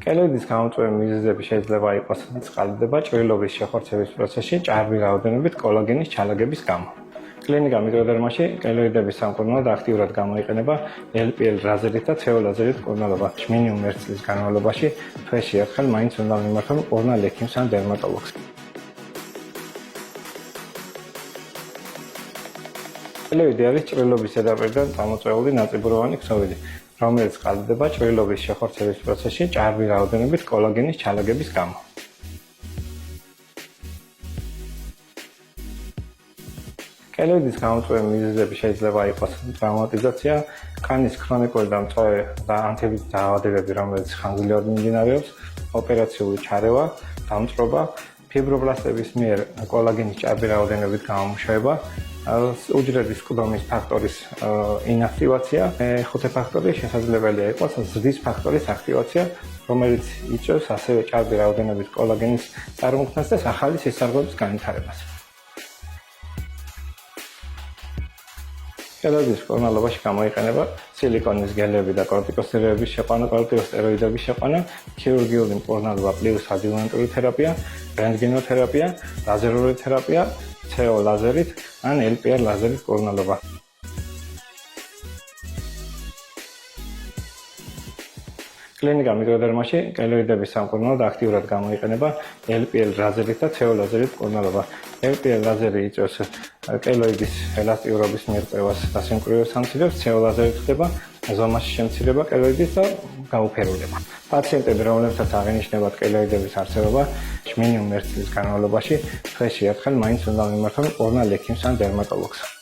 კელოიდის გამოწვევი მიზეზები შეიძლება იყოს წყალდება ჭრილობის შეხორცების პროცესში ჭარბი რაოდენობით კოლაგენის ჩალაგების გამო. კლინიკა მიკროდერმაში კელოიდების სამკურნალოდ აქტიურად გამოიყენება LPL ლაზერით და CO ლაზერით მკურნალობა. მინიმუმ 1 წლის განმავლობაში თვეში ერთხელ მაინც უნდა მიმართონ მკურნალ ექიმს ან დერმატოლოგს. კელოიდი არის ჭრილობის ზედაპირიდან წამოწვეული ნაწიბუროვანი ქსოვილი, რომელიც წყალდება ჭრილობის შეხორცების პროცესში ჭარბი რაოდენობით კოლაგენის ჩალაგების გამო. კელოიდის გამოწვევი მიზეზები შეიძლება იყოს ტრავმატიზაცია, კანის ქრონიკული და მწვავე და ანთების დაავადებები, რომელიც ხანგრძლივად მიმდინარეობს, ოპერაციული ჩარევა, დამწვრობა, ფიბრობლასტების მიერ კოლაგენის ჭარბი რაოდენობით გამომუშავება, უჯრედის მკვდომის ფაქტორის ინაქტივაცია. მეხუთე ფაქტორი შესაძლებელია იყოს ზრდის ფაქტორის აქტივაცია, რომელიც იწვევს ასევე ჭარბი რაოდენობით კოლაგენის წარმოქმნას და ახალი სისხლძარღვების განვითარებას. კელოიდის მკურნალობაში გამოიყენება სილიკონის გელები და კორტიკოსტეროიდების შეყვანა, კორტიკოსტეროიდების შეყვანა, ქირურგიული მკურნალობა პლუს ადიუვანტური თერაპია, რენტგენოთერაპია, ლაზერული თერაპია, CO ლაზერით ან LPL ლაზერით მკურნალობა. კლინიკა მიკროდერმაში კელოიდების სამკურნალოდ აქტიურად გამოიყენება LPL ლაზერით და CO ლაზერით მკურნალობა. LPL ლაზერი იწვევს კელოიდის ელასტიურობის მიღწევას და სიმკვრივეს ამცირებს, CO ლაზერით ხდება ზომაში შემცირება კელოიდის და გაუფერულება. პაციენტები, რომლებსაც აღინიშნებათ კელოიდების არსებობა, მინიმუმ 1 წლის განმავლობაში თვეში ერთხელ მაინც უნდა მიმართონ მკურნალ ექიმს ან დერმატოლოგს.